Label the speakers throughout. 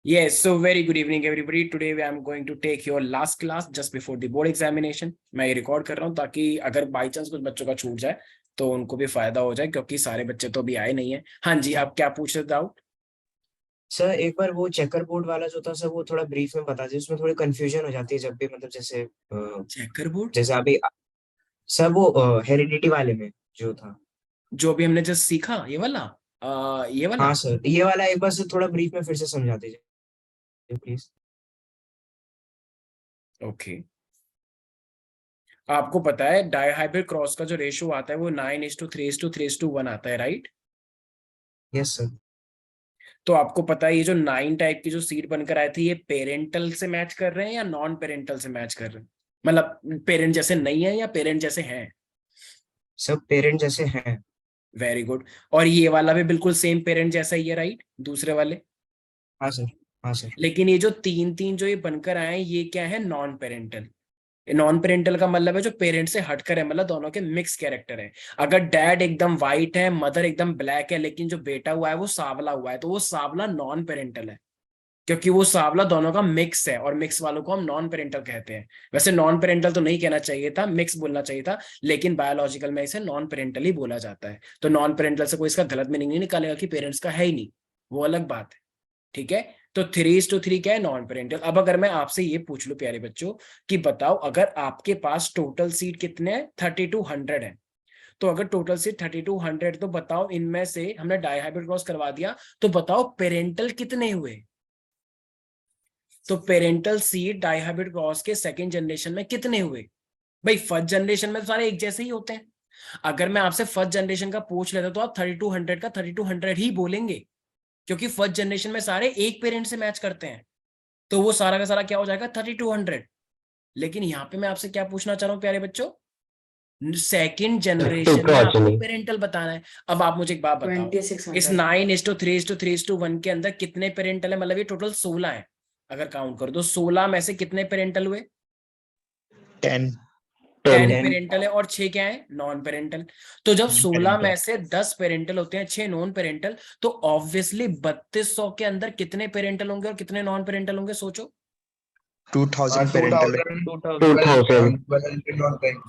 Speaker 1: Yes, so very good evening everybody. Today I am going to take your last class just before the board examination. मैं ये record कर रहा हूँ ताकि अगर बाई चांस कुछ बच्चों का छूट जाए तो उनको भी फायदा हो जाए, क्योंकि सारे बच्चे तो अभी आए नहीं है। हाँ जी, आप क्या पूछ रहे थे? डाउट
Speaker 2: सर एक बार वो चेकर बोर्ड वाला जो था सर वो थोड़ा ब्रीफ में बता दीजिए। उसमें थोड़ी कंफ्यूजन हो जाती है जब भी मतलब
Speaker 1: चेकर बोर्ड
Speaker 2: जैसे अभी सर वो हेरिडिटी वाले में जो था।
Speaker 1: जो अभी हमने जस्ट सीखा, ये वाला ये वाला।
Speaker 2: हाँ सर, ये वाला एक बार सर थोड़ा ब्रीफ में फिर से समझा दीजिए प्लीज।
Speaker 1: ओके, आपको पता है डायहाइब्रिड क्रॉस का जो रेशियो आता है वो 9:3:3:1 आता है, राइट?
Speaker 2: Yes sir.
Speaker 1: तो आपको पता है ये जो 9 टाइप की जो सीड बनकर आए थे, ये पेरेंटल से मैच कर रहे हैं या नॉन पेरेंटल से मैच कर रहे हैं? मतलब पेरेंट जैसे नहीं है या पेरेंट जैसे हैं?
Speaker 2: सब पेरेंट जैसे हैं।
Speaker 1: Very good. और ये वाला भी बिल्कुल सेम पेरेंट जैसा ही है, राइट? दूसरे वाले।
Speaker 2: हाँ सर। हाँ सर।
Speaker 1: लेकिन ये जो तीन तीन जो ये बनकर आए हैं, ये क्या है? Non parental. नॉन पेरेंटल का मतलब है जो पेरेंट से हटकर है, मतलब दोनों के मिक्स कैरेक्टर है। अगर डैड एकदम वाइट है, मदर एकदम ब्लैक है, लेकिन जो बेटा हुआ है वो सांवला हुआ है, तो वो सांवला नॉन पेरेंटल है, क्योंकि वो सांवला दोनों का मिक्स है, और मिक्स वालों को हम नॉन पेरेंटल कहते हैं। वैसे नॉन पेरेंटल तो नहीं कहना चाहिए था, मिक्स बोलना चाहिए था, लेकिन बायोलॉजिकल में इसे नॉन पेरेंटल ही बोला जाता है। तो नॉन पेरेंटल से कोई इसका गलत मीनिंग नहीं निकालेगा कि पेरेंट्स का है ही नहीं, वो अलग बात है। ठीक है, तो 3:3 क्या है? Non parental. अब अगर मैं आपसे ये पूछ लूं प्यारे बच्चों कि बताओ, अगर आपके पास टोटल सीट कितने हैं? 3200 है। तो अगर टोटल सीट 3200, तो बताओ इनमें से हमने डायहाइब्रिड क्रॉस करवा दिया, तो बताओ पेरेंटल कितने हुए? तो पेरेंटल सीड डायहाइब्रिड क्रॉस के सेकंड जनरेशन में कितने हुए? भाई फर्स्ट जनरेशन में तो सारे एक जैसे ही होते हैं। अगर मैं आपसे फर्स्ट जनरेशन का पूछ लेता तो आप 3200 का 3200 ही बोलेंगे, क्योंकि फर्स्ट जनरेशन में सारे एक पेरेंट से मैच करते हैं, तो वो सारा का सारा क्या हो जाएगा? 3200। लेकिन यहाँ पे मैं आपसे क्या पूछना चाह रहा हूँ प्यारे बच्चों, सेकेंड जनरेशन में आपको पेरेंटल बताना है। अब आप मुझे एक बात बताओ, इस 9:3:3:1 के अंदर कितने पेरेंटल है? मतलब ये टोटल 16 है। अगर काउंट कर दो, 16 में से कितने पेरेंटल हुए?
Speaker 2: 10।
Speaker 1: 10 पेरेंटल है, और 6 क्या है? Non parental. तो जब 16 में से 10 पेरेंटल होते हैं, 6 नॉन पेरेंटल, तो ऑब्वियसली 3200 के अंदर कितने पेरेंटल होंगे और कितने नॉन पेरेंटल होंगे? सोचो।
Speaker 2: 2000 पेरेंटल।
Speaker 3: 2000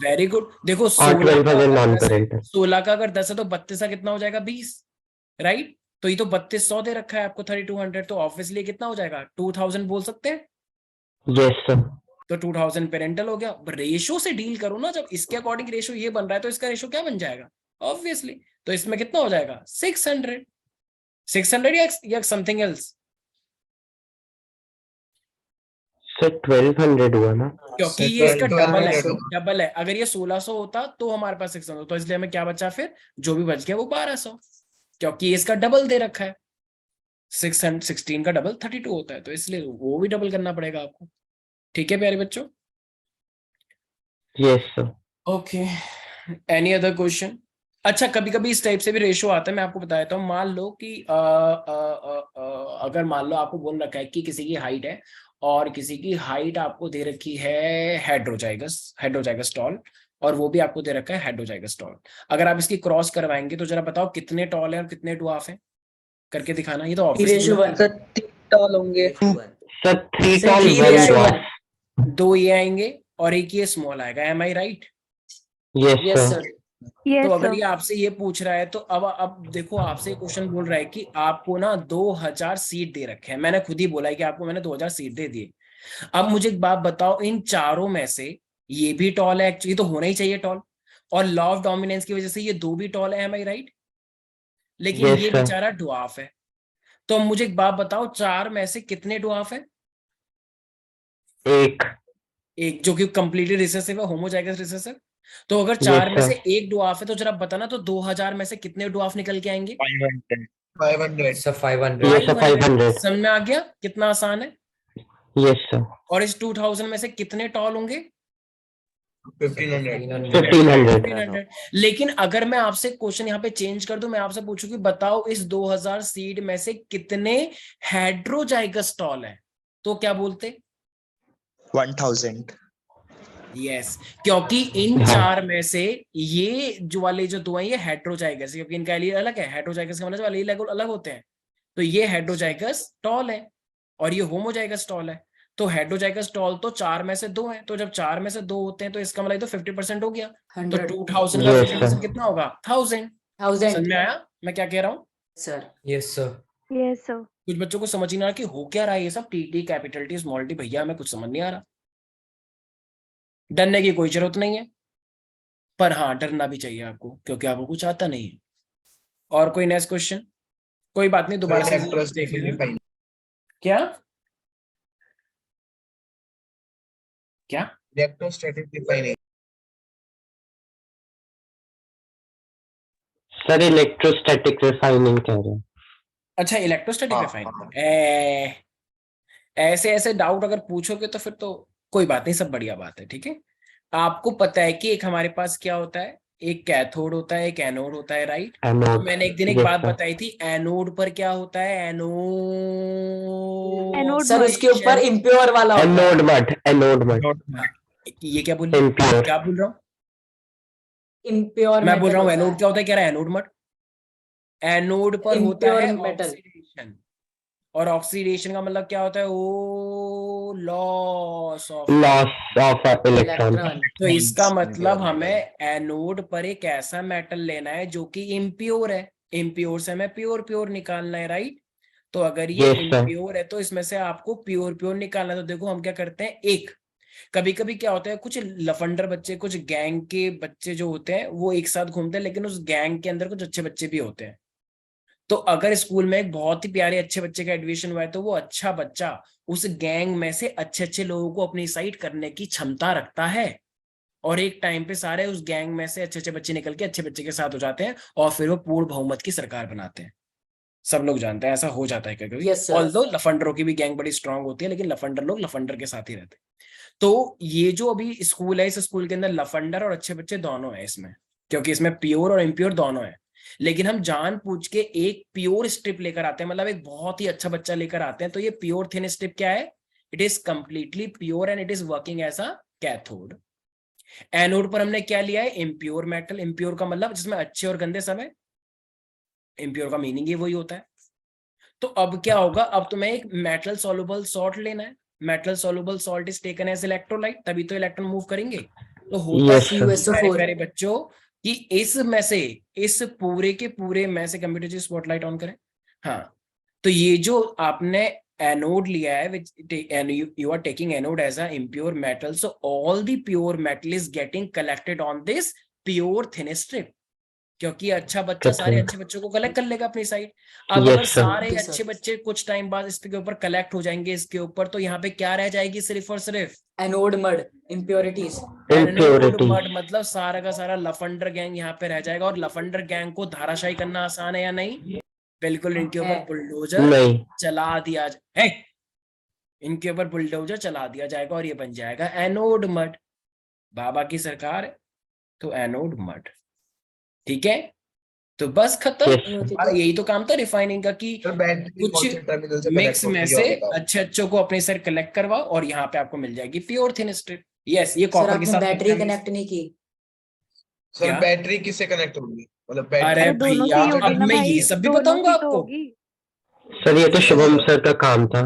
Speaker 1: very good. देखो,
Speaker 3: और
Speaker 1: 16 का
Speaker 3: 12,000
Speaker 1: अगर
Speaker 3: नॉन
Speaker 1: 10 है,
Speaker 3: पेरेंटल।
Speaker 1: 16 का अगर 10 है तो 32 का कितना हो जाएगा? 20, राइट? तो ये तो 3200 दे रखा है आपको 3200, तो ऑब्वियसली कितना हो जाएगा? 2000 बोल सकते हैं।
Speaker 3: Yes sir.
Speaker 1: तो 2000 पेरेंटल हो गया। रेशो से डील करो ना, जब इसके अकॉर्डिंग रेशो ये बन रहा है तो इसका रेशो क्या बन जाएगा? ऑब्वियसली। तो इसमें कितना हो जाएगा? 600। 600 या समथिंग एल्स?
Speaker 3: सर 1200 हुआ ना।
Speaker 1: क्योंकि ये इसका डबल है। डबल है। अगर ये 1600 होता तो हमारे पास 600, तो इसलिए हमें क्या बचा फिर? जो भी बच गया वो 1200, क्योंकि इसका डबल दे रखा है। 616 का डबल 32 होता है, तो इसलिए वो भी डबल करना पड़ेगा आपको। ठीक है प्यारे बच्चों?
Speaker 3: Yes sir.
Speaker 1: Okay, any other question? अच्छा, कभी कभी इस टाइप से भी रेशो आता है, मैं आपको बता देता हूँ। मान लो कि अगर मान लो आपको बोल रखा है कि किसी की हाइट है, और किसी की हाइट आपको दे रखी है हेड्रोजाइगस हेड्रोजाइगस टॉल, और वो भी आपको दे रखा है हेड्रोजाइगस टॉल। अगर आप इसकी क्रॉस करवाएंगे तो जरा बताओ कितने टॉल है और कितने डुआफ है? करके दिखाना। ये तो ऑब्वियसली
Speaker 4: टॉल होंगे
Speaker 3: सर 3 टॉल 1 डॉट।
Speaker 1: दो ये आएंगे और एक ये स्मॉल आएगा। एम आई राइट?
Speaker 3: Yes sir.
Speaker 1: तो अगर ये आपसे ये पूछ रहा है, तो अब देखो, आपसे क्वेश्चन बोल रहा है कि आपको ना 2000 सीट दे रखे हैं। मैंने खुद ही बोला है कि आपको मैंने 2000 सीट दे दिए। अब मुझे एक बात बताओ, इन चारों में से ये भी टॉल है, एक्चुअली तो होना ही चाहिए टॉल, और लॉ ऑफ डोमिनेंस की वजह से ये दो भी टॉल है। एम आई राइट? लेकिन
Speaker 3: यस
Speaker 1: ये
Speaker 3: सर।
Speaker 1: बेचारा डुआफ है। तो अब मुझे एक बात बताओ, चार में से कितने डुआफ है?
Speaker 3: एक।
Speaker 1: एक, जो कि कंप्लीटली रिसेसिव है, होमोजाइगस रिसेसिव। तो अगर
Speaker 3: यस
Speaker 1: चार में
Speaker 3: सर।
Speaker 1: से एक डुआफ है, तो जरा बताना, तो 2000 में से कितने डुआफ निकल के आएंगे?
Speaker 2: 500
Speaker 4: सर 500।
Speaker 3: Yes sir 500।
Speaker 1: समझ में आ गया कितना आसान है?
Speaker 3: Yes sir.
Speaker 1: और इस 2000 में से कितने टॉल होंगे?
Speaker 2: 1500।
Speaker 3: 1500।
Speaker 1: 1500। लेकिन अगर मैं आपसे क्वेश्चन यहाँ पे चेंज कर दूं, मैं आपसे पूछूं कि बताओ इस 2000 सीड में से कितने हेड्रोजाइगस टॉल है, तो क्या बोलते?
Speaker 2: 1000।
Speaker 1: यस, क्योंकि इन
Speaker 3: हाँ।
Speaker 1: चार में से ये जो वाले जो दो हैं ये हेट्रोजाइगस, क्योंकि इनका एलील अलग है। हेट्रोजाइगस का मतलब वाले अलग अलग होते हैं, तो ये हेट्रोजाइगस टॉल है। और ये होमोजाइगस स्टॉल है, तो हेटेरोजाइगस स्टॉल तो 4 में से 2 है, तो जब 4 में से 2 होते हैं तो इसका मतलब तो 50% हो गया, तो
Speaker 4: 100
Speaker 1: 2000 का
Speaker 3: Yes,
Speaker 1: 50%
Speaker 3: sir.
Speaker 1: कितना होगा? 1000। समझ
Speaker 4: 1000
Speaker 1: में आया मैं क्या कह रहा हूँ?
Speaker 4: Sir.
Speaker 2: Yes sir.
Speaker 5: Yes sir.
Speaker 1: कुछ बच्चों को समझ ही नहीं आ रहा कि हो क्या रहा है ये सब, T capital T small T, भैया हमें कुछ समझ नहीं आ रहा। डरने की कोई जरूरत नहीं है, पर हाँ डरना भी चाहिए आपको, क्योंकि आपको कुछ आता नहीं है। और कोई नेक्स्ट क्वेश्चन? कोई बात नहीं, दोबारा से देख लेना। क्या क्या
Speaker 2: electrostatic refining.
Speaker 3: Sir electrostatic refining कह रहे हैं।
Speaker 1: अच्छा, इलेक्ट्रोस्टैटिक
Speaker 2: हाँ,
Speaker 1: रिफाइनिंग। ऐसे ऐसे डाउट अगर पूछोगे तो फिर तो कोई बात नहीं, सब बढ़िया बात है, ठीक है। आपको पता है कि एक हमारे पास क्या होता है, एक कैथोड होता है, एक एनोड होता है, राइट? तो
Speaker 3: एनोड।
Speaker 1: मैंने एक दिन एक
Speaker 3: Yes,
Speaker 1: बात
Speaker 3: sir.
Speaker 1: बताई थी, एनोड पर क्या होता है? एनोड
Speaker 4: सर उसके ऊपर इम्प्योर वाला होता है।
Speaker 3: एनोड मड, एनोड मड,
Speaker 1: ये क्या बोल रही?
Speaker 3: इम्प्योर।
Speaker 1: क्या बोल रहा हूँ
Speaker 4: इम्प्योर
Speaker 1: मैं? बोल
Speaker 4: मेटल
Speaker 1: रहा हूँ
Speaker 4: होता
Speaker 1: एनोड
Speaker 4: है।
Speaker 1: क्या होता है, कह रहा है एनोड मड। एनोड पर होता
Speaker 4: इम्प्योर
Speaker 1: है
Speaker 4: मेटल।
Speaker 1: ऑक्सीडेशन, और ऑक्सीडेशन का मतलब क्या होता है? O loss of.
Speaker 3: Loss of electron.
Speaker 4: Electron.
Speaker 1: तो इसका मतलब हमें एनोड पर एक ऐसा मेटल लेना है जो कि इम्प्योर है, इम्प्योर से हमें प्योर प्योर निकालना है, राइट? तो अगर ये
Speaker 3: Yes, sir.
Speaker 1: इम्प्योर है तो इसमें से आपको प्योर प्योर निकालना है। तो देखो हम क्या करते हैं, एक कभी कभी क्या होता है, कुछ लफंडर बच्चे, कुछ गैंग के बच्चे जो होते हैं वो एक साथ घूमते हैं, लेकिन उस गैंग के अंदर कुछ अच्छे बच्चे भी होते हैं। तो अगर स्कूल में एक बहुत ही प्यारे अच्छे बच्चे का एडमिशन हुआ है तो वो अच्छा बच्चा उस गैंग में से अच्छे अच्छे लोगों को अपनी साइड करने की क्षमता रखता है, और एक टाइम पे सारे उस गैंग में से अच्छे अच्छे बच्चे निकल के अच्छे बच्चे के साथ हो जाते हैं, और फिर वो पूर्ण बहुमत की सरकार बनाते हैं। सब लोग जानते हैं ऐसा हो जाता है कभी।
Speaker 4: Yes, sir.
Speaker 1: ऑल्दो लफंडरों की भी गैंग बड़ी स्ट्रांग होती है, लेकिन लफंडर लोग लफंडर के साथ ही रहते हैं। तो ये जो अभी स्कूल है, इस स्कूल के अंदर लफंडर और अच्छे बच्चे दोनों है इसमें, क्योंकि इसमें प्योर और इम्प्योर दोनों है। लेकिन हम जानबूझ के एक प्योर स्ट्रिप लेकर आते हैं, मतलब एक बहुत ही अच्छा बच्चा लेकर आते हैं। तो ये प्योर थिन स्ट्रिप क्या है? It is completely pure and it is working as a cathode. Anode पर हमने क्या लिया है? Impure metal. इम्प्योर का मतलब जिसमें अच्छे और गंदे सब है, इम्प्योर का मीनिंग ही वही होता है। तो अब क्या होगा, अब तुम्हें एक मेटल सॉल्युबल सॉल्ट लेना है। Metal soluble salt is taken as electrolyte, तभी तो इलेक्ट्रॉन मूव करेंगे। तो होता
Speaker 3: Yes,
Speaker 1: है
Speaker 3: sir.
Speaker 1: प्यारे प्यारे बच्चों कि इस में से, इस पूरे के पूरे में से, कंप्यूटर जी स्पॉटलाइट ऑन करें। हाँ, तो ये जो आपने एनोड लिया है, which you are taking anode as a impure metal, so all the pure metal is getting collected on this pure thin strip, क्योंकि अच्छा बच्चा सारे
Speaker 3: Cathode.
Speaker 1: अच्छे बच्चों को कलेक्ट कर लेगा अपनी साइड। अब
Speaker 3: Yes,
Speaker 1: अगर
Speaker 3: sir.
Speaker 1: सारे
Speaker 4: Yes, sir.
Speaker 1: अच्छे बच्चे कुछ टाइम बाद इसके ऊपर कलेक्ट हो जाएंगे इसके ऊपर, तो यहाँ पे क्या रह जाएगी? सिर्फ और सिर्फ
Speaker 4: anode mud, impurities.
Speaker 1: Anode
Speaker 3: Impurities.
Speaker 1: Mud, मतलब सारा का सारा लफंडर गैंग यहाँ पे रह जाएगा। और लफंडर गैंग को धाराशाही करना आसान है या नहीं? बिल्कुल, इनके ऊपर
Speaker 4: है।
Speaker 1: बुलडोजर
Speaker 3: नहीं।
Speaker 1: चला दिया है, इनके ऊपर बुलडोजर चला दिया जाएगा और ये बन जाएगा एनोड मड। बाबा की सरकार है, तो एनोड मड, ठीक है। तो बस खत्म।
Speaker 3: Yes, sir.
Speaker 1: हमारा यही तो काम था रिफाइनिंग का, कि
Speaker 2: बैटरी
Speaker 1: कुछ
Speaker 2: कौन से टर्मिनल से
Speaker 1: मिक्स
Speaker 2: कनेक्ट
Speaker 1: में
Speaker 2: होती
Speaker 1: से
Speaker 2: है बताओ।
Speaker 1: अच्छे अच्छों को अपने साइड कलेक्ट करवाओ, और यहाँ पे आपको मिल जाएगी प्योर थिन स्ट्रिप। यस, ये
Speaker 4: सर
Speaker 1: कॉपर के
Speaker 4: आपने
Speaker 1: साथ
Speaker 4: बैटरी
Speaker 1: मिलता है।
Speaker 4: कनेक्ट नहीं की।
Speaker 2: सर
Speaker 1: क्या?
Speaker 2: बैटरी किससे कनेक्ट होगी, मतलब
Speaker 1: अरे
Speaker 2: बैटरी
Speaker 5: दोनों
Speaker 1: भैया,
Speaker 5: की ही होगी
Speaker 1: अब
Speaker 5: ना
Speaker 1: मैं
Speaker 5: भाई,
Speaker 1: ये सब भी
Speaker 5: दोनों
Speaker 1: बताऊंगा
Speaker 5: की तो
Speaker 1: आपको।
Speaker 5: होगी।
Speaker 3: सर ये तो शुभम सर का काम था।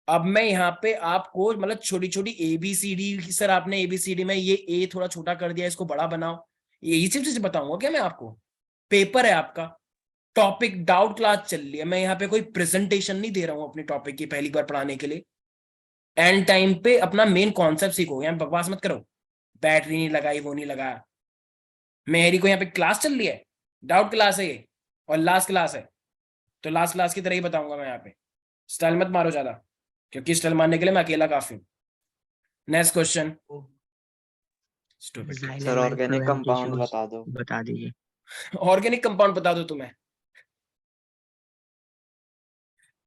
Speaker 1: अब मैं यहाँ पे आपको मतलब छोटी छोटी ABCD, सर आपने ABCD में ये ए थोड़ा छोटा कर दिया, इसको बड़ा बनाओ, यही सब चीज बताऊंगा क्या मैं आपको? पेपर है आपका, टॉपिक डाउट क्लास चल रही है, मैं यहाँ पे कोई प्रेजेंटेशन नहीं दे रहा हूँ अपने टॉपिक की पहली बार पढ़ाने के लिए। एंड टाइम पे अपना मेन कॉन्सेप्ट सीखो, यहाँ बकवास मत करो, बैटरी नहीं लगाई, वो नहीं लगाया। मेरी को यहाँ पे क्लास चल रही है, डाउट क्लास है ये, और लास्ट क्लास है, तो लास्ट क्लास की तरह ही बताऊंगा मैं यहाँ पे। स्टाइल मत मारो ज्यादा, क्योंकि स्टाइल मारने के लिए मैं अकेला काफी हूँ। Next question.
Speaker 6: Sir organic compound बता दीजिए।
Speaker 1: ऑर्गेनिक कंपाउंड बता दो तुम्हें?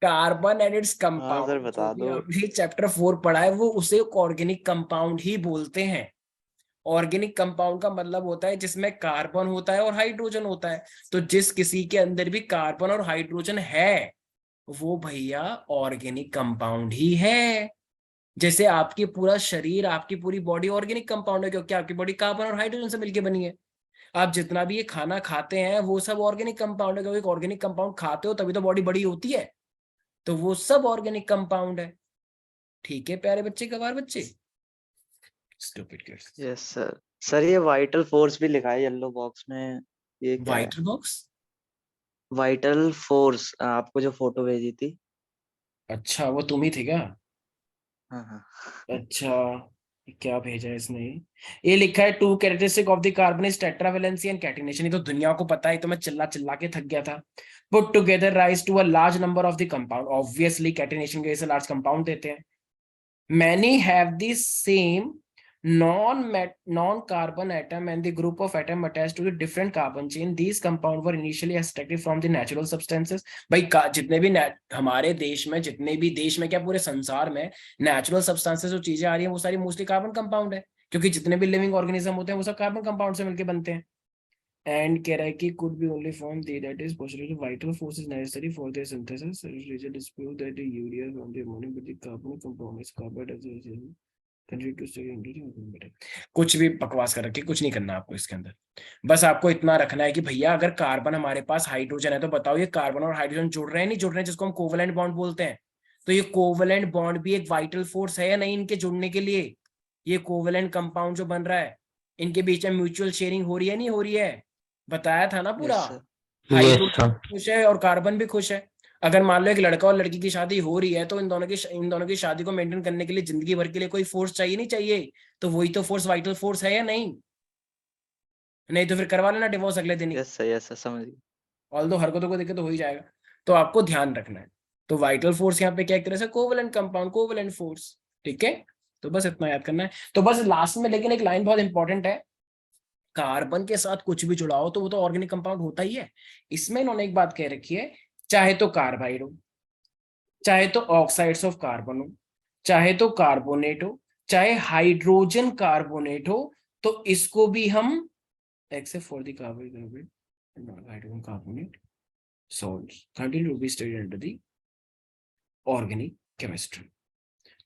Speaker 1: कार्बन एंड इट्स
Speaker 6: हाँ
Speaker 1: कंपाउंड,
Speaker 6: सर
Speaker 1: जो
Speaker 6: बता
Speaker 1: भी
Speaker 6: दो।
Speaker 1: हमने चैप्टर 4 पढ़ा है वो उसे ऑर्गेनिक कंपाउंड ही बोलते हैं। ऑर्गेनिक कंपाउंड का मतलब होता है जिसमें कार्बन होता है और हाइड्रोजन होता है। तो जिस किसी के अंदर भी कार्बन और हाइड्रोजन है वो भैया ऑर्गेनिक कंपाउंड ही है। जैसे आपकी पूरा शरीर, आपकी पूरी बॉडी ऑर्गेनिक कंपाउंड है, क्योंकि आपकी बॉडी कार्बन और हाइड्रोजन से मिलकर बनी है। आप जितना भी ये खाना खाते हैं वो सब ऑर्गेनिक कंपाउंड है, क्योंकि ऑर्गेनिक कंपाउंड खाते हो तभी तो बॉडी बड़ी होती है। तो वो सब ऑर्गेनिक कंपाउंड है। ठीक है प्यारे बच्चे, गवार बच्चे, stupid kids.
Speaker 6: Yes sir. Sir ये वाइटल फोर्स भी लिखा है येलो बॉक्स में, ये क्या है?
Speaker 1: वाइटल बॉक्स,
Speaker 6: वाइटल फोर्स, आपको जो फोटो भेजी थी।
Speaker 1: अच्छा वो तुम ही थे क्या?
Speaker 6: हाँ हाँ।
Speaker 1: अच्छा, क्या भेजा है इसने? ये लिखा है two characteristic of the carbon is tetravalency and catenation. ये तो दुनिया को पता है, तो मैं चिल्ला चिल्ला के थक गया था। Put together rise to a large number of the compound, obviously catenation की वजह से लार्ज कंपाउंड देते हैं। Many have the same non-carbon atom and the group of atom attached to the different carbon chain. These compounds were initially extracted from the natural substances. भाई जितने भी हमारे देश में, जितने भी देश में क्या पूरे संसार में नेचुरल सब्सटेंसेस जो चीजें आ रही हैं वो सारी मोस्टली कार्बन कंपाउंड है, क्योंकि जितने भी लिविंग ऑर्गेनिज्म होते हैं वो सब कार्बन कंपाउंड से मिलकर बनते हैं। And कह रहा है कि could be only formed that is possible vital force is necessary for their synthesis. Researchers dispute that the urea from the ammonia but the carbon compound is carbon as कुछ भी बकवास कर रखी, कुछ नहीं करना आपको इसके अंदर। बस आपको इतना रखना है कि भैया अगर कार्बन हमारे पास हाइड्रोजन है तो बताओ ये कार्बन और हाइड्रोजन जुड़ रहे हैं नहीं जुड़ रहे हैं, जिसको हम कोवेलेंट बॉन्ड बोलते हैं। तो ये कोवेलेंट बॉन्ड भी एक वाइटल फोर्स है या नहीं इनके जुड़ने के लिए? ये कोवेलेंट कंपाउंड जो बन रहा है, इनके बीच में म्यूचुअल शेयरिंग हो रही है नहीं हो रही है? बताया था ना पूरा।
Speaker 6: Yes sir.
Speaker 3: Yes,
Speaker 1: hydrogen
Speaker 3: sir.
Speaker 1: खुश है और कार्बन भी खुश है। अगर मान लो एक लड़का और लड़की की शादी हो रही है तो इन दोनों की शादी को मेंटेन करने के लिए जिंदगी भर के लिए कोई फोर्स चाहिए नहीं चाहिए? तो वही तो फोर्स वाइटल फोर्स है या नहीं? नहीं तो फिर करवा लेना डिवोर्स अगले दिन ही।
Speaker 6: यस सर समझ गया।
Speaker 1: ऑल्दो हरकतों को देखे तो हो ही जाएगा। तो आपको ध्यान रखना है। तो वाइटल फोर्स यहाँ पे क्या एक तरह से कोवेलेंट कंपाउंड, कोवेलेंट फोर्स। ठीक है, तो बस इतना याद करना है। तो बस लास्ट में लेकिन एक लाइन बहुत इंपॉर्टेंट है, कार्बन के साथ कुछ भी जुड़ा हो तो वो तो ऑर्गेनिक कंपाउंड होता ही है। इसमें इन्होंने एक बात कह रखी है, चाहे तो कार्बाइड हो, चाहे तो ऑक्साइड्स ऑफ कार्बन हो, चाहे तो कार्बोनेट हो, चाहे हाइड्रोजन कार्बोनेट हो, तो इसको भी हम except for the carbonate hydrogen carbonate salts continue to be studied under the organic chemistry।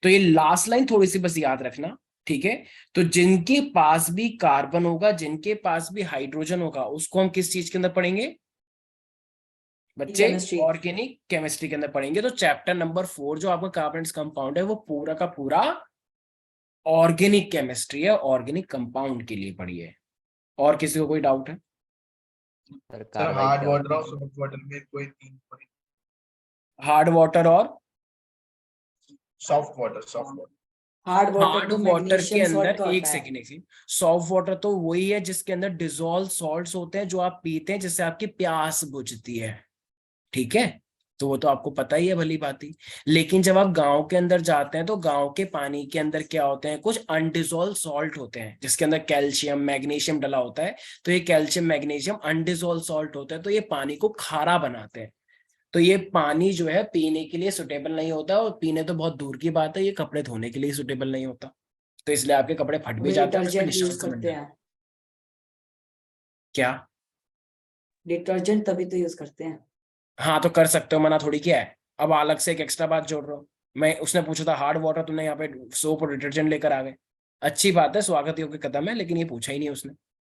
Speaker 1: तो ये लास्ट लाइन थोड़ी सी बस याद रखना, ठीक है? तो जिनके पास भी कार्बन होगा, जिनके पास भी हाइड्रोजन होगा, उसको हम किस चीज के अंदर पढ़ेंगे बच्चे?
Speaker 4: Chemistry।
Speaker 1: ऑर्गेनिक केमिस्ट्री के अंदर पढ़ेंगे। तो चैप्टर नंबर 4 जो आपका कार्बन कंपाउंड है वो पूरा का पूरा ऑर्गेनिक केमिस्ट्री है, ऑर्गेनिक कंपाउंड के लिए पढ़िए। और किसी को कोई डाउट है?
Speaker 5: सर हार्ड वाटर और सॉफ्ट वाटर में कोई 3 पॉइंट।
Speaker 1: हार्ड वाटर और
Speaker 5: soft water
Speaker 4: hard
Speaker 1: hard
Speaker 4: water
Speaker 1: water के अंदर
Speaker 4: तो
Speaker 1: एक सेकेंड सॉफ्ट वाटर तो वही है जिसके अंदर डिसॉल्व सॉल्ट्स होते हैं, जो आप पीते हैं जिससे आपकी प्यास बुझती है। ठीक है, तो वो तो आपको पता ही है भली भांति। लेकिन जब आप गांव के अंदर जाते हैं तो गांव के पानी के अंदर क्या होते हैं, कुछ अनडिसॉल्व सॉल्ट होते हैं जिसके अंदर कैल्शियम मैग्नीशियम डला होता है। तो ये कैल्शियम मैग्नीशियम अनडिसॉल्व सॉल्ट होते हैं, तो ये पानी को खारा बनाते हैं। तो ये पानी जो है पीने के लिए सुटेबल नहीं होता, और पीने तो बहुत दूर की बात है, ये कपड़े धोने के लिए सुटेबल नहीं होता। तो इसलिए आपके कपड़े फट भी जाते हैं, उसमें
Speaker 4: डिटर्जेंट यूज
Speaker 1: निशान बन
Speaker 4: करते
Speaker 1: जाते हैं।
Speaker 4: हैं,
Speaker 1: क्या?
Speaker 4: डिटर्जेंट तभी तो यूज करते हैं।
Speaker 1: हाँ तो कर सकते हो, मना थोड़ी किया है। अब अलग से एक एक्स्ट्रा बात जोड़ रहा हूँ मैं। उसने पूछा था हार्ड वाटर, तुमने यहाँ पे सोप और डिटर्जेंट लेकर आ गए। अच्छी बात है, स्वागत योग्य कदम है, लेकिन ये पूछा ही नहीं उसने।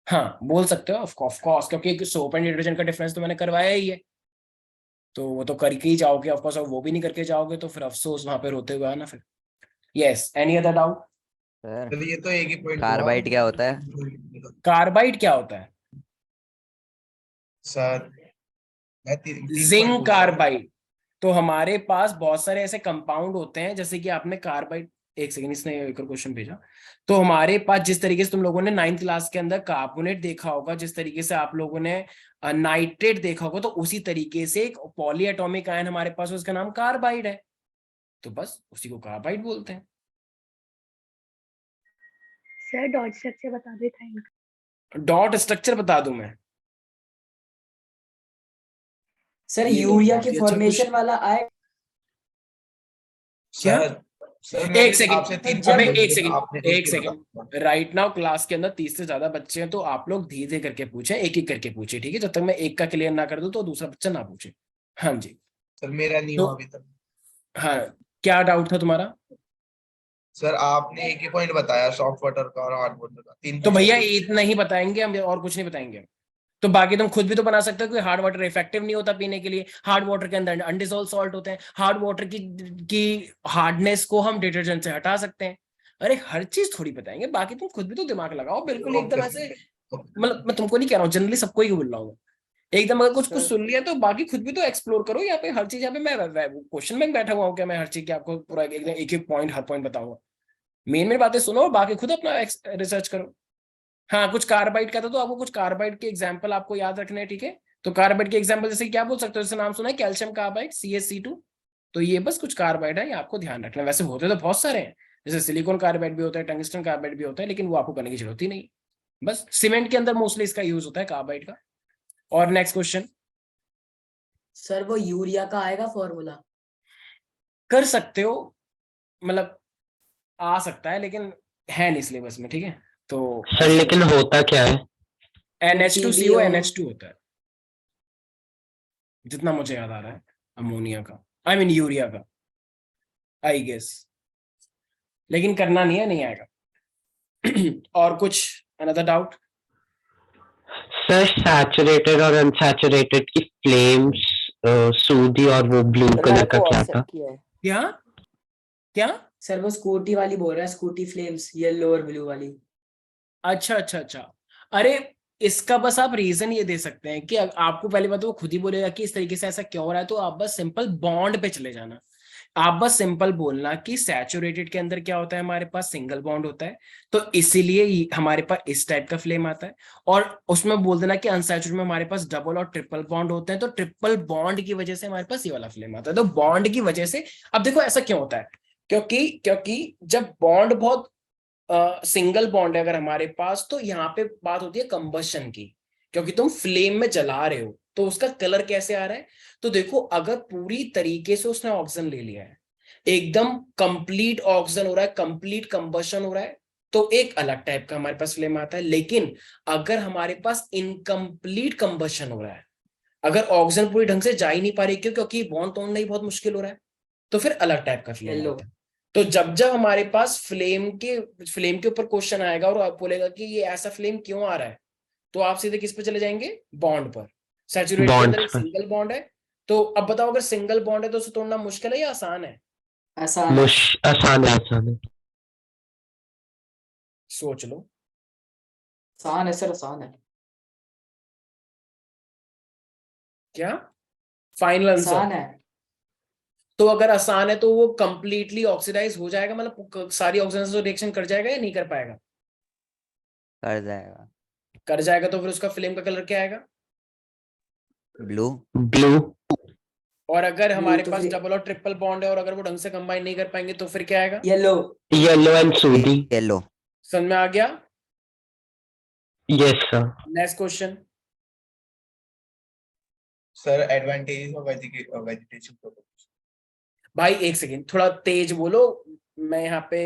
Speaker 1: हाँ बोल सकते हो ऑफ कोर्स, क्योंकि सोप एंड डिटर्जेंट का डिफरेंस तो मैंने करवाया ही है, तो वो तो करके ही जाओगे ऑफ कोर्स। और वो भी नहीं करके जाओगे तो फिर अफसोस वहां पे रोते हुए आना फिर। Yes, any other doubt?
Speaker 5: Sir ये तो एक ही पॉइंट
Speaker 7: कार्बाइड क्या होता है?
Speaker 1: कार्बाइड क्या होता है
Speaker 5: सर?
Speaker 1: Zinc carbide. तो हमारे पास बहुत सारे ऐसे कंपाउंड होते हैं, जैसे कि आपने कार्बाइड, एक सेकंड इसने एक और क्वेश्चन भेजा। तो हमारे पास जिस तरीके से तुम लोगों ने 9th क्लास के अंदर कार्बोनेट देखा होगा, जिस तरीके से आप लोगों ने नाइट्रेट देखा होगा, तो उसी तरीके से एक पॉलीएटॉमिक आयन हमारे पास, उसका नाम कार्बाइड है। तो बस उसी को कार्बाइड बोलते हैं।
Speaker 8: सर डॉट स्ट्रक्चर बता दे था इनका।
Speaker 1: डॉट स्ट्रक्चर बता दूं मैं?
Speaker 4: सर
Speaker 1: ये तो
Speaker 4: यूरिया
Speaker 1: बहुत
Speaker 4: की
Speaker 1: ही अच्छा
Speaker 4: फॉर्मेशन
Speaker 1: क्वेश्चन।
Speaker 4: वाला आए।
Speaker 1: क्या?
Speaker 5: सर
Speaker 1: एक सेकंड, अबे एक
Speaker 5: आपने
Speaker 1: सेकंड राइट नाउ क्लास के अंदर 30 से ज्यादा बच्चे हैं, तो आप लोग धीरे धीरे करके पूछे, एक एक करके पूछे, ठीक है? जब तक मैं एक का क्लियर ना कर दूं तो दूसरा बच्चा ना पूछे। हाँ जी,
Speaker 5: सर मेरा नहीं हुआ अभी तक।
Speaker 1: हाँ क्या डाउट था तुम्हारा?
Speaker 5: सर आपने एक ही पॉइंट बताया सॉफ्ट वाटर का और हार्ड वाटर का, 3
Speaker 1: तो भैया इतना ही बताएंगे हम, और कुछ नहीं बताएंगे। तो बाकी तुम खुद भी तो बना सकते हो कि हार्ड वाटर इफेक्टिव नहीं होता पीने के लिए, हार्ड वाटर के अंदर अनडिसॉल्व सॉल्ट होते हैं, हार्ड वाटर की हार्डनेस को हम डिटर्जेंट से हटा सकते हैं। अरे हर चीज थोड़ी बताएंगे, बाकी तुम खुद भी तो दिमाग लगाओ, बिल्कुल एकदम ऐसे, मतलब मैं तुमको नहीं कह रहा हूँ, जनरली सबको ही बोल रहा हूँ एकदम। अगर कुछ
Speaker 4: सर
Speaker 1: सुन लिया तो बाकी खुद भी तो एक्सप्लोर करो। यहाँ पे हर चीज, यहाँ पे मैं क्वेश्चन में बैठा हुआ हूँ क्या मैं हर चीज की आपको पूरा एकदम एक एक पॉइंट हर पॉइंट बताऊंगा? मेन मेन बातें सुनो और बाकी खुद अपना रिसर्च करो। हाँ, कुछ कार्बाइड का था तो आपको कुछ कार्बाइड के एग्जाम्पल आपको याद रखने हैं, ठीक है? तो कार्बाइड के एग्जाम्पल जैसे क्या बोल सकते हो, जैसे नाम सुना है कैल्शियम कार्बाइड CaC2, तो ये बस कुछ कार्बाइड है, ये आपको ध्यान रखना है। वैसे होते तो बहुत सारे हैं, जैसे सिलिकॉन कार्बाइड भी होता है, टंगस्टन कार्बाइड भी होता है, लेकिन वो आपको करने की जरूरत ही नहीं। बस सीमेंट के अंदर मोस्टली इसका यूज होता है कार्बाइड का। और नेक्स्ट क्वेश्चन।
Speaker 4: सर वो यूरिया का आएगा फॉर्मूला?
Speaker 1: कर सकते हो, मतलब आ सकता है, लेकिन है नहीं सिलेबस में, ठीक है? तो
Speaker 3: सर लेकिन होता क्या है?
Speaker 1: NH2CO NH2 होता है, जितना मुझे याद आ रहा है, अमोनिया का, आई मीन यूरिया का, आई गेस, लेकिन करना नहीं है, नहीं आएगा। और कुछ अनदर डाउट?
Speaker 3: सर सैचुरेटेड और अनसैचुरेटेड की फ्लेम्स, सूदी और वो ब्लू कलर का क्या था?
Speaker 1: क्या क्या?
Speaker 4: सर वो स्कूटी वाली बोल रहा है, स्कूटी फ्लेम्स येलो और ब्लू वाली।
Speaker 1: अच्छा अच्छा अच्छा। अरे इसका बस आप रीजन ये दे सकते हैं कि आपको पहली बात तो वो खुद ही बोलेगा कि इस तरीके से ऐसा क्यों हो रहा है, तो आप बस सिंपल बॉन्ड पे चले जाना। आप बस सिंपल बोलना कि सैचुरेटेड के अंदर क्या होता है, हमारे पास सिंगल बॉन्ड होता है, तो इसीलिए हमारे पास इस टाइप का फ्लेम आता है। और उसमें बोल देना कि अनसैचुरेटेड में हमारे पास डबल और ट्रिपल बॉन्ड होते हैं, तो ट्रिपल बॉन्ड की वजह से हमारे पास ये वाला फ्लेम आता है। तो बॉन्ड की वजह से, अब देखो ऐसा क्यों होता है, क्योंकि क्योंकि जब बॉन्ड बहुत सिंगल बॉन्ड है अगर हमारे पास, तो यहाँ पे बात होती है कंबशन की, क्योंकि तुम फ्लेम में जला रहे हो, तो उसका कलर कैसे आ रहा है? तो देखो, अगर पूरी तरीके से उसने ऑक्सीजन ले लिया है, एकदम कंप्लीट ऑक्सीजन हो रहा है, कंप्लीट कंबशन हो रहा है, तो एक अलग टाइप का हमारे पास फ्लेम आता है। लेकिन अगर हमारे पास इनकम्प्लीट कंबशन हो रहा है, अगर ऑक्सीजन पूरी ढंग से जा ही नहीं पा रही, क्यों? क्योंकि बॉन्ड तोड़ना ही बहुत मुश्किल हो रहा है, तो फिर अलग टाइप का फ्लेम
Speaker 4: येलो।
Speaker 1: आता है। तो जब जब हमारे पास फ्लेम के ऊपर क्वेश्चन आएगा और आप बोलेगा कि ये ऐसा फ्लेम क्यों आ रहा है, तो आप सीधे किस पे चले जाएंगे? बॉन्ड पर। सैचुरेट के अंदर
Speaker 3: बॉन्ड्स
Speaker 1: एक
Speaker 3: पर।
Speaker 1: सिंगल बॉन्ड है, तो अब बताओ, अगर सिंगल बॉन्ड है तो उसे तोड़ना मुश्किल है या आसान है?
Speaker 4: आसान है।
Speaker 3: आसान है, आसान है।
Speaker 1: सोच लो।
Speaker 4: आसान है सर, आसान है।
Speaker 1: क्या फाइनल आंसर?
Speaker 4: आसान है।
Speaker 1: तो अगर आसान है तो वो कंप्लीटली ऑक्सीडाइज हो जाएगा, मतलब सारी ऑक्सीजन से रिएक्शन कर जाएगा या नहीं कर पाएगा?
Speaker 7: कर जाएगा।
Speaker 1: कर जाएगा, तो फिर उसका फ्लेम का कलर क्या आएगा?
Speaker 7: ब्लू।
Speaker 3: ब्लू।
Speaker 1: और अगर
Speaker 4: ब्लू
Speaker 1: हमारे
Speaker 4: तो
Speaker 1: पास
Speaker 4: फिर
Speaker 1: डबल और ट्रिपल बॉन्ड है और अगर वो ढंग से कंबाइन नहीं कर पाएंगे, तो फिर क्या आएगा?
Speaker 4: Yellow.
Speaker 3: Yellow and sooty.
Speaker 7: Yellow.
Speaker 1: समझ में आ गया?
Speaker 3: Yes sir.
Speaker 1: Next question.
Speaker 5: Sir advantages of vegetation propagation.
Speaker 1: भाई एक सेकेंड, थोड़ा तेज बोलो, मैं यहाँ पे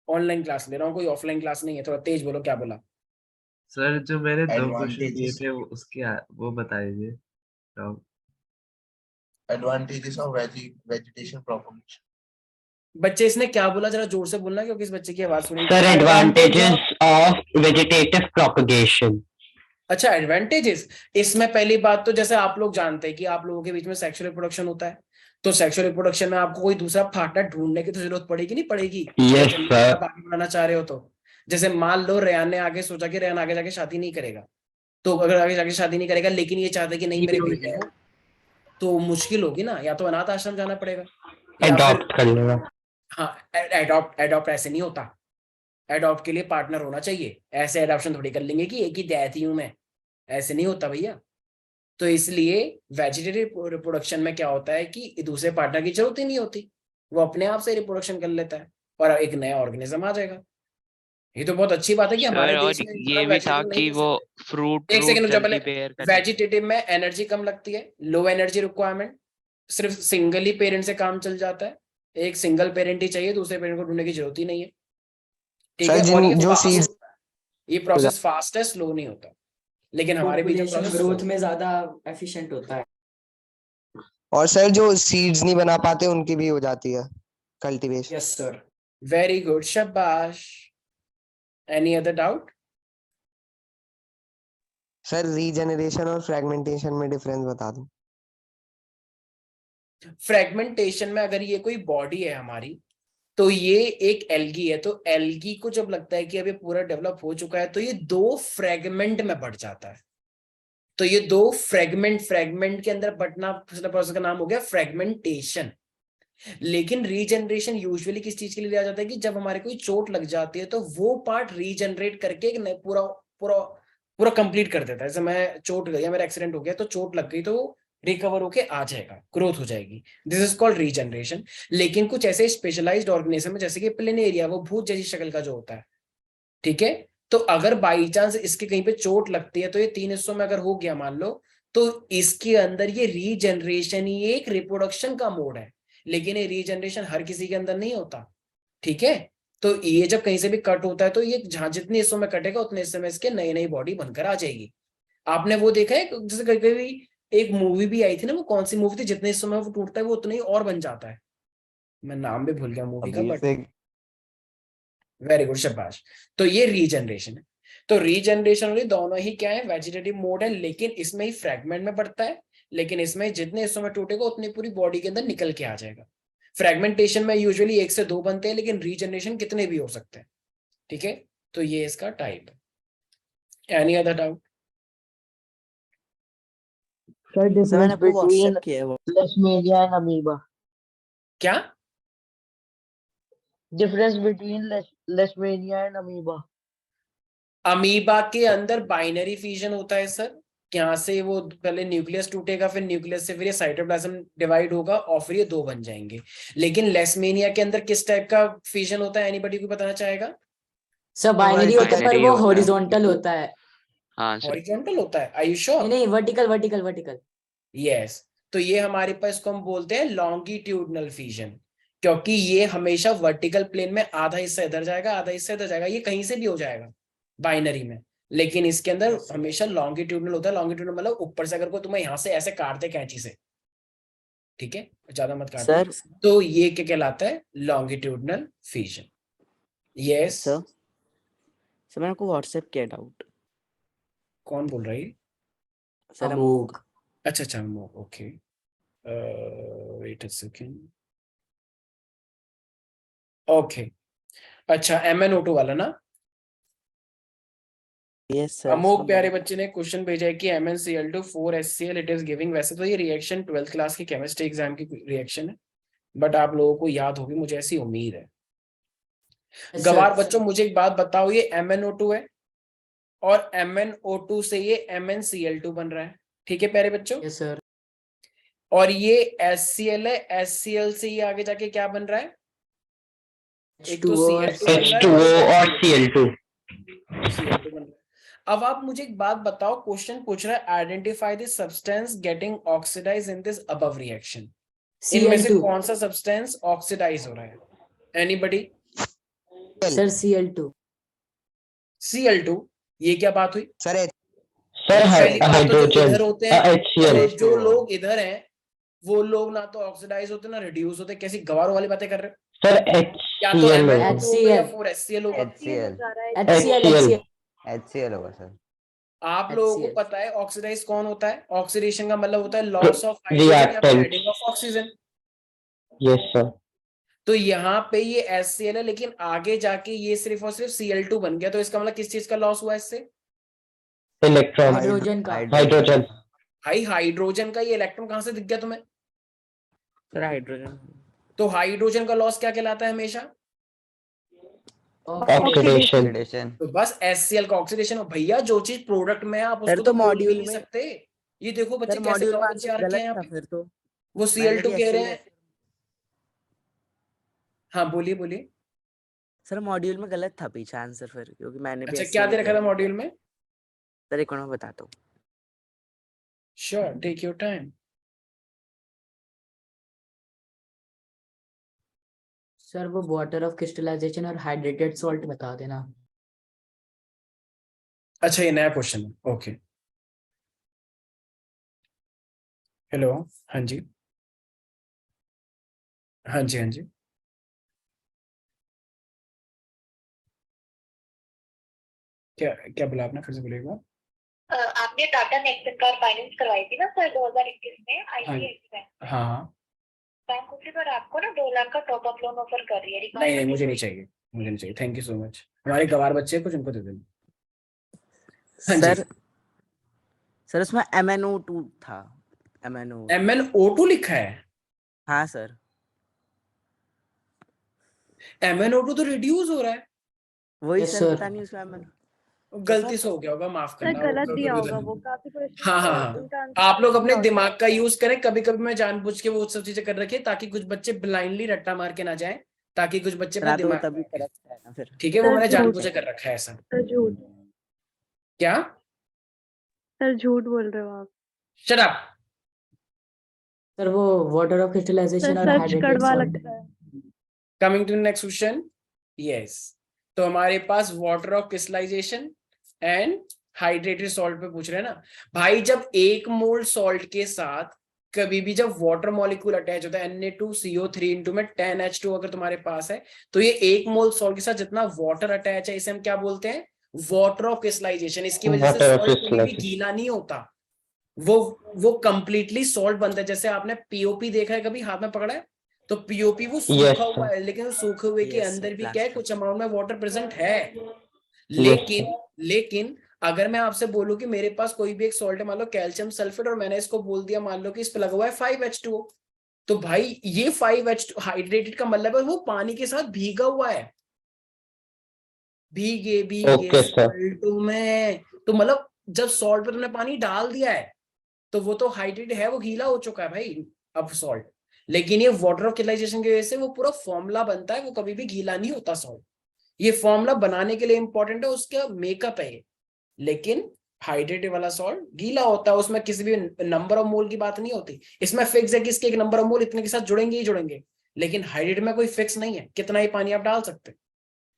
Speaker 1: ऑनलाइन क्लास ले रहा हूँ, कोई ऑफलाइन क्लास नहीं है, थोड़ा तेज बोलो, क्या बोला?
Speaker 9: सर जो मैंने 2 क्वेश्चन दिए
Speaker 5: एडवांटेजेस
Speaker 9: थे वो बता दीजिए। तो
Speaker 5: एडवांटेजेस ऑफ वेजिटेशन प्रोपगेशन।
Speaker 1: बच्चे इसने क्या बोला, जरा जोर से बोलना, क्योंकि इस बच्चे की आवाज सुनी नहीं।
Speaker 3: Sir
Speaker 4: Advantage
Speaker 3: advantages of vegetative propagation.
Speaker 1: अच्छा, एडवांटेजेस। इसमें पहली बात तो जैसे आप लोग जानते हैं कि आप लोगों के बीच में सेक्सुअल रिप्रोडक्शन होता है, तो सेक्सुअल रिप्रोडक्शन में आपको कोई दूसरा पार्टनर ढूंढने की तो जरूरत पड़ेगी नहीं पड़ेगी, अगर
Speaker 3: यस
Speaker 1: जनरेशन
Speaker 3: सर।
Speaker 1: आप आगे बढ़ाना चाह रहे हो तो। जैसे मान लो रेयान ने आगे सोचा कि रेयान आगे जाके शादी नहीं करेगा, तो अगर आगे जाके शादी नहीं करेगा लेकिन ये चाहता है कि नहीं मेरे बेटे हो, तो मुश्किल होगी ना, या तो अनाथ आश्रम जाना पड़ेगा या फिर,
Speaker 3: अडॉप्ट कर लेगा।
Speaker 1: हाँ, एडॉप्ट एडॉप्ट ऐसे नहीं होता। एडॉप्ट के लिए पार्टनर होना चाहिए, ऐसे एडॉप्शन थोड़ी कर लेंगे कि एक ही देती हूं मैं, ऐसे नहीं होता भैया। तो इसलिए वेजिटेटिव रिप्रोडक्शन में क्या होता है कि दूसरे पार्टनर की जरूरत ही नहीं होती, वो अपने आप से रिप्रोडक्शन कर लेता है और एक नया ऑर्गेनिज्म आ जाएगा। ये तो बहुत अच्छी बात है कि हमारे
Speaker 10: सर और
Speaker 1: देश में
Speaker 10: ये भी था
Speaker 1: वेजिटेटिव नहीं
Speaker 10: कि
Speaker 1: कर
Speaker 10: वो
Speaker 1: सकते।
Speaker 10: फ्रूट
Speaker 1: एक सेकेंड रुको, पहले
Speaker 10: जल्दी बेयर करने।
Speaker 1: वेजिटेटिव में एनर्जी कम लगती है, लो एनर्जी रिक्वायरमेंट, सिर्फ सिंगल ही पेरेंट से काम चल जाता है, एक सिंगल पेरेंट ही चाहिए, दूसरे पेरेंट को ढूंढने की जरूरत ही नहीं है, ठीक
Speaker 2: सर
Speaker 1: है? और ये
Speaker 2: जिन जो
Speaker 1: फास्ट
Speaker 2: सीड्स
Speaker 1: होता है, ये प्रोसेस फास्ट है, स्लो नहीं होता, लेकिन हमारे बीच में
Speaker 4: पॉपुलेशन
Speaker 1: प्रोसेस
Speaker 4: ग्रोथ में ज्यादा एफिशिएंट होता है।
Speaker 2: और सर जो सीड्स नहीं बना पाते उनकी भी हो जाती है cultivation.
Speaker 1: Yes sir, very good, शाबाश। Any other doubt?
Speaker 10: Sir regeneration और फ्रेगमेंटेशन में डिफरेंस बता दो।
Speaker 1: फ्रेगमेंटेशन में अगर ये कोई बॉडी है हमारी, तो ये एक एल्गी है, तो एल्गी को जब लगता है कि अभी पूरा डेवलप हो चुका है, तो ये 2 फ्रेगमेंट में बढ़ जाता है। तो ये 2 फ्रेगमेंट के अंदर बटना प्रोसेस का नाम हो गया फ्रेगमेंटेशन। लेकिन रीजनरेशन यूजुअली किस चीज के लिए लिया जाता है कि जब हमारे कोई चोट लग जाती है तो वो पार्ट रीजनरेट करके एक पूरा पूरा पूरा कंप्लीट कर देता है। जैसे मैं चोट गया, मेरा एक्सीडेंट हो गया, तो चोट लग गई, तो रिकवर होके आ जाएगा, ग्रोथ हो जाएगी, दिस इज कॉल्ड रीजनरेशन। लेकिन कुछ ऐसे स्पेशलाइज्ड ऑर्गेनिज्म है जैसे कि प्लेनेरिया, वो भूत जैसी शक्ल का जो होता है, ठीक है, तो अगर बाई चांस इसके कहीं पे चोट लगती है, तो ये 3 हिस्सों में अगर हो गया मान लो, तो इसके अंदर ये रीजनरेशन ही एक रिप्रोडक्शन का मोड है। लेकिन ये रीजनरेशन हर किसी के अंदर नहीं होता, ठीक है। तो ये जब कहीं से भी कट होता है, तो ये जहां जितने हिस्सों में कटेगा उतने हिस्से में इसके नई नई बॉडी बनकर आ जाएगी। आपने वो देखा है जैसे कभी कभी एक मूवी भी आई थी ना, वो कौन सी मूवी थी, जितने हिस्सों में वो टूटता है वो उतने ही और बन जाता है, मैं नाम भी भूल गया मूवी का, बट वेरी गुड, शाबाश। तो ये रीजनरेशन है। तो रीजनरेशन और ये दोनों ही क्या है, वेजिटेटिव मोड है, लेकिन इसमें ही फ्रेगमेंट में बढ़ता है, लेकिन इसमें जितने हिस्सों में टूटेगा उतनी पूरी बॉडी के अंदर निकल के आ जाएगा। फ्रेगमेंटेशन में यूजुअली 1 से 2 बनते हैं, लेकिन रीजनरेशन कितने भी हो सकते हैं, ठीक है। तो ये इसका टाइप है। Any other doubt?
Speaker 4: सर
Speaker 6: मैंने
Speaker 4: डिफरेंस
Speaker 6: आपको
Speaker 4: बिटवीन
Speaker 6: व्हाट्सएप किया है वो।
Speaker 4: Leishmania and amoeba.
Speaker 1: क्या
Speaker 4: difference between Leishmania and amoeba.
Speaker 1: Amoeba के अंदर बाइनरी फ्यूजन होता है सर। यहाँ से वो पहले न्यूक्लियस टूटेगा, फिर न्यूक्लियस से फिर ये साइटोप्लाज्म डिवाइड होगा और फिर ये 2 बन जाएंगे। लेकिन लेशमेनिया के अंदर किस टाइप का फ्यूजन होता है, एनीबॉडी को बताना चाहेगा?
Speaker 4: सर बाइनरी होता है पर
Speaker 3: Binary
Speaker 4: वो
Speaker 3: होता है।
Speaker 4: हॉरिजॉन्टल होता है।
Speaker 3: हाँ सर।
Speaker 1: हॉरिजॉन्टल होता है, आर यू श्योर?
Speaker 4: नहीं वर्टिकल।
Speaker 1: यस। तो ये हमारे पास, इसको हम बोलते हैं लॉन्गिट्यूडनल फ्यूजन, क्योंकि ये हमेशा वर्टिकल प्लेन में आधा हिस्सा इधर जाएगा आधा हिस्सा इधर जाएगा, ये कहीं से भी हो जाएगा बाइनरी में, लेकिन इसके अंदर हमेशा लॉन्गिट्यूडनल होता है। लॉन्गिट्यूडनल मतलब ऊपर से अगर कोई तुम्हें यहां से ऐसे काट दे कैंची से, ठीक है, ज्यादा मत काटना,
Speaker 6: सर
Speaker 1: तो ये क्या कहलाता है, longitudinal fusion. Yes.
Speaker 6: Sir sir मैंने आपको व्हाट्सएप किया डाउट।
Speaker 1: कौन बोल रहा है?
Speaker 6: सर
Speaker 4: अमोघ।
Speaker 1: अच्छा, okay, wait a second, okay, अच्छा, MnO2 वाला ना।
Speaker 6: Yes sir.
Speaker 1: अमोक प्यारे बच्चे ने क्वेश्चन भेजा है कि MnCl2 4HCl it is giving. वैसे तो ये रिएक्शन 12th क्लास की केमिस्ट्री एग्जाम की रिएक्शन है, बट आप लोगों को याद होगी, मुझे ऐसी उम्मीद है। गवार बच्चों, मुझे एक बात बताओ, ये MnO2 है और MnO2 से ये MnCl2 बन रहा है, ठीक है प्यारे बच्चों,
Speaker 4: यस सर।
Speaker 1: और ये HCl है, HCl से ये आगे जाके क्या बन रहा है, एक तो Cl2 बन रहा
Speaker 3: H2O
Speaker 1: है
Speaker 3: और Cl2।
Speaker 1: Cl2 बन रहा है। अब आप मुझे एक बात बताओ, क्वेश्चन पूछ रहा है identify the substance getting oxidise in this above reaction. इनमें से
Speaker 4: Cl2
Speaker 1: कौन सा सब्सटेंस ऑक्सीडाइज हो रहा है, एनीबॉडी?
Speaker 4: Sir Cl2।
Speaker 1: Cl2, ये क्या बात हुई?
Speaker 10: सर
Speaker 3: सर
Speaker 1: पहली बात तो जो
Speaker 3: हाइड्रोजन
Speaker 1: इधर होते हैं,
Speaker 3: HCl।
Speaker 1: जो लोग इधर हैं वो लोग ना तो ऑक्सीडाइज होते ना रिड्यूस होते, कैसी गवारों वाली बातें कर रहे हो?
Speaker 3: सर
Speaker 1: या तो
Speaker 3: HCl
Speaker 1: MnO2 होगा या
Speaker 4: HCl
Speaker 1: 4HCl होगा।
Speaker 7: HCl
Speaker 4: HCl
Speaker 7: HCl होगा सर।
Speaker 1: आप लोगों को
Speaker 4: HCl।
Speaker 1: पता है ऑक्सीडाइज कौन होता है? ऑक्सीडेशन का मतलब होता है लॉस ऑफ हाइड्रोजन या
Speaker 3: Reactant।
Speaker 1: Adding of oxygen.
Speaker 3: Yes sir.
Speaker 1: तो यहाँ पे ये HCl है, लेकिन आगे जाके ये सिर्फ और सिर्फ Cl2 बन गया, तो इसका मतलब किस चीज का लॉस हुआ इससे?
Speaker 3: इलेक्ट्रॉन।
Speaker 4: हाइड्रोजन का।
Speaker 3: हाइड्रोजन।
Speaker 1: भाई हाइड्रोजन का ये इलेक्ट्रॉन कहां से दिख गया तुम्हें?
Speaker 6: Sir hydrogen.
Speaker 1: तो हाइड्रोजन का लॉस क्या कहलाता है हमेशा?
Speaker 3: ऑक्सीडेशन।
Speaker 7: ऑक्सीडेशन।
Speaker 1: तो बस HCl का ऑक्सीडेशन। भैया जो चीज प्रोडक्ट में है आप उसको
Speaker 6: तो
Speaker 1: तो बोल भी
Speaker 6: मॉड्यूल
Speaker 1: नहीं
Speaker 6: में
Speaker 1: सकते। ये देखो बच्चे
Speaker 6: सर
Speaker 1: कैसे
Speaker 6: मॉड्यूल में
Speaker 1: बच्चे आ
Speaker 6: आंसर
Speaker 1: रखे हैं
Speaker 6: गलत
Speaker 1: यहाँ
Speaker 6: था
Speaker 1: पे,
Speaker 6: फिर तो।
Speaker 1: वो Cl2 कह रहे हैं। हाँ बोलिए बोलिए।
Speaker 6: सर मॉड्यूल में गलत था पीछे आंसर फिर, क्योंकि मैंने भी
Speaker 1: अच्छा, क्या दे रखा था मॉड्यूल में?
Speaker 6: सर एक मैं बताता हूँ।
Speaker 1: Sure, take your time.
Speaker 4: Sir वो वाटर ऑफ क्रिस्टलाइजेशन और हाइड्रेटेड सॉल्ट बता देना।
Speaker 1: अच्छा, ये नया क्वेश्चन है, ओके। हेलो, हाँ जी, हाँ जी, हाँ जी, क्या क्या बोला आपने, फिर से बोलिएगा।
Speaker 8: आपने टाटा नेक्सन कार फाइनेंस करवाई थी ना सर 2021 में
Speaker 1: हाँ
Speaker 8: ICICI बैंक।
Speaker 1: हाँ
Speaker 8: बैंक उसी पर आपको ना 2 लाख का टॉप अप लोन ऑफर कर रही है।
Speaker 1: नहीं नहीं मुझे नहीं चाहिए, मुझे नहीं चाहिए, थैंक यू सो मच। हमारे गवार बच्चे हैं, कुछ उनको दे देना। हाँ जी।
Speaker 11: सर उसमें MnO2 था। MnO2
Speaker 1: MnO2 लिखा है?
Speaker 11: हाँ सर।
Speaker 1: MnO2 तो रिड्यूस हो रहा है।
Speaker 11: वही
Speaker 4: Yes,
Speaker 11: सर
Speaker 4: sir.
Speaker 11: पता नहीं उसमें MnO
Speaker 1: गलती से हो गया होगा, माफ
Speaker 8: सर
Speaker 1: करना।
Speaker 8: गलत
Speaker 1: वो
Speaker 8: दिया
Speaker 1: कभी
Speaker 8: होगा
Speaker 1: कभी-
Speaker 8: वो काफी क्वेश्चन।
Speaker 1: हाँ हाँ हाँ, आप लोग अपने दिमाग का यूज करें। कभी कभी मैं जानबूझ के वो सब चीजें कर रखी है ताकि कुछ बच्चे ब्लाइंडली रट्टा मार के ना जाएं, ताकि कुछ बच्चे अपना
Speaker 11: तो
Speaker 1: दिमाग
Speaker 11: तभी
Speaker 1: लगाएं।
Speaker 11: करेक्ट है ना फिर।
Speaker 1: ठीक है, वो
Speaker 8: सर,
Speaker 1: मैंने
Speaker 8: झूठ
Speaker 1: जानबूझ
Speaker 8: है।
Speaker 1: के कर रखा है ऐसा।
Speaker 8: सर झूठ,
Speaker 1: क्या?
Speaker 8: सर झूठ बोल रहे हो आप।
Speaker 1: Shut up.
Speaker 4: सर वो वाटर ऑफ क्रिस्टलाइजेशन और
Speaker 8: सर सर्च
Speaker 4: हाइड्रेटेड
Speaker 8: कड़वा
Speaker 4: सॉल्ट।
Speaker 8: लगता है।
Speaker 1: Coming to next question. Yes, तो हमारे पास water of crystallisation and hydrated salt पे पूछ रहे हैं ना भाई। जब 1 मोल सॉल्ट के साथ कभी भी जब वाटर मॉलिक्यूल अटैच होता है Na2CO3 में 10H2 अगर तुम्हारे पास है, तो ये 1 मोल सॉल्ट के साथ जितना वाटर अटैच है इसे हम क्या बोलते हैं? Water of crystallisation. इसकी वजह से
Speaker 3: Water of
Speaker 1: सॉल्ट कभी भी
Speaker 3: crystallization.
Speaker 1: गीला नहीं होता, वो कंप्लीटली सॉल्ट बनता है। जैसे आपने पीओपी देखा है कभी, हाथ में पकड़ा है तो पीओपी वो सूखा
Speaker 3: Yes,
Speaker 1: हुआ
Speaker 3: sir.
Speaker 1: है, लेकिन उस सूखे हुए के
Speaker 11: Yes, sir,
Speaker 1: अंदर भी क्या है,
Speaker 11: plaster.
Speaker 1: कुछ अमाउंट में वाटर प्रेजेंट है।
Speaker 3: Yes,
Speaker 1: लेकिन अगर मैं आपसे बोलूं कि मेरे पास कोई भी एक सॉल्ट है, मान लो कैल्शियम सल्फेट, और मैंने इसको बोल दिया मान लो कि इस पे लगा हुआ है 5H2O, तो भाई ये 5H2 हाइड्रेटेड का मतलब है वो पानी के साथ भीगा हुआ है, भीगे
Speaker 3: Okay, sir.
Speaker 1: सॉल्ट में। तो मतलब जब सॉल्ट पे तुमने पानी डाल दिया है तो वो तो हाइड्रेटेड है, वो गीला हो चुका है भाई अब सॉल्ट। लेकिन ये वाटर ऑफ क्रिस्टलाइजेशन की वजह से वो पूरा फॉर्मूला बनता है, वो कभी भी गीला नहीं होता सॉल्ट। ये फॉर्मूला बनाने के लिए इंपॉर्टेंट है, उसका मेकअप है ये। लेकिन हाइड्रेटेड वाला सॉल्ट गीला होता है, उसमें किसी भी नंबर ऑफ मोल की बात नहीं होती। इसमें फिक्स है कि इसके एक नंबर ऑफ मोल इतने के साथ जुड़ेंगे ही जुड़ेंगे, लेकिन हाइड्रेटेड में कोई फिक्स नहीं है, कितना ही पानी आप डाल सकते।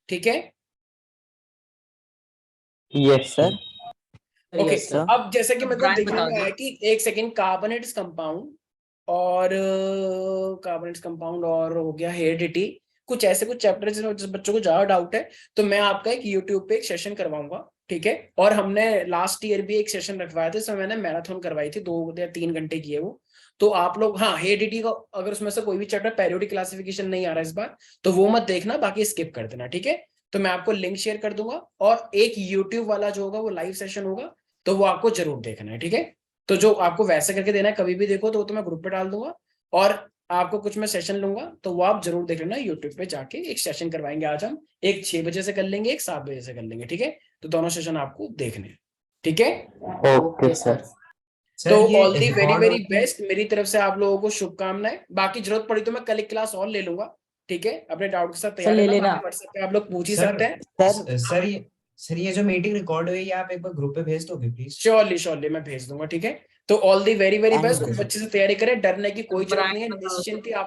Speaker 1: ठीक है,
Speaker 3: Yes, sir.
Speaker 1: Okay.
Speaker 4: Yes, sir.
Speaker 1: अब जैसे कि मतलब
Speaker 4: ब्रांड
Speaker 1: देखने
Speaker 4: बता
Speaker 1: में
Speaker 4: दो।
Speaker 1: आया कि एक सेकेंड, कार्बोनेट्स कंपाउंड और कार्बोनेट्स कंपाउंड और हो गया हेरिडिटी, कुछ ऐसे कुछ चैप्टर जिसमें जिस बच्चों को ज्यादा डाउट है तो मैं आपका एक यूट्यूब पे एक सेशन करवाऊंगा। ठीक है, और हमने लास्ट ईयर भी एक सेशन रखवाया था, इसमें मैंने मैराथन करवाई थी, 2 या 3 घंटे की है वो। तो आप लोग, हाँ, हेरिडिटी का अगर उसमें से कोई भी चैप्टर पेरियोडिक क्लासिफिकेशन नहीं आ रहा है इस बार, तो वो मत देखना, बाकी स्किप कर देना। ठीक है, तो मैं आपको लिंक शेयर कर दूंगा, और एक यूट्यूब वाला जो होगा वो लाइव सेशन होगा, तो वो आपको जरूर देखना है। ठीक है, तो जो आपको वैसे करके देना है कभी भी देखो, तो वो तो मैं ग्रुप पे डाल दूंगा, और आपको कुछ मैं सेशन लूंगा तो वो आप जरूर देख लेना। यूट्यूब पे जाके एक सेशन करवाएंगे आज हम, एक 6 बजे से कर लेंगे, एक 7 बजे से कर लेंगे। ठीक है, तो दोनों सेशन आपको देखने हैं। ठीक है,
Speaker 3: Okay, sir.
Speaker 2: सर
Speaker 1: तो
Speaker 2: ये
Speaker 1: all the very
Speaker 2: record
Speaker 1: very best, मेरी तरफ से आप लोगों को शुभकामनाएं। बाकी जरूरत पड़ी तो मैं कल एक क्लास और ले लूंगा। ठीक है, अपने डाउट के साथ तैयार
Speaker 4: ले
Speaker 1: रहना,
Speaker 4: लेना।
Speaker 1: बाकी व्हाट्सएप पे आप लोग पूछ ही
Speaker 2: सर
Speaker 1: सकते हैं।
Speaker 2: सर ये जो मीटिंग रिकॉर्ड हुई है आप एक बार ग्रुप पे भेज दोगे प्लीज?
Speaker 1: श्योरली मैं भेज दूंगा। ठीक है, तो all the very very
Speaker 11: Thank
Speaker 1: best,
Speaker 11: you,
Speaker 1: खूब
Speaker 11: sir.
Speaker 1: अच्छे से तैयारी करें, डरने की कोई जरूरत नहीं है,
Speaker 4: ब्रांड बता दो।
Speaker 1: निश्चिंत ही आप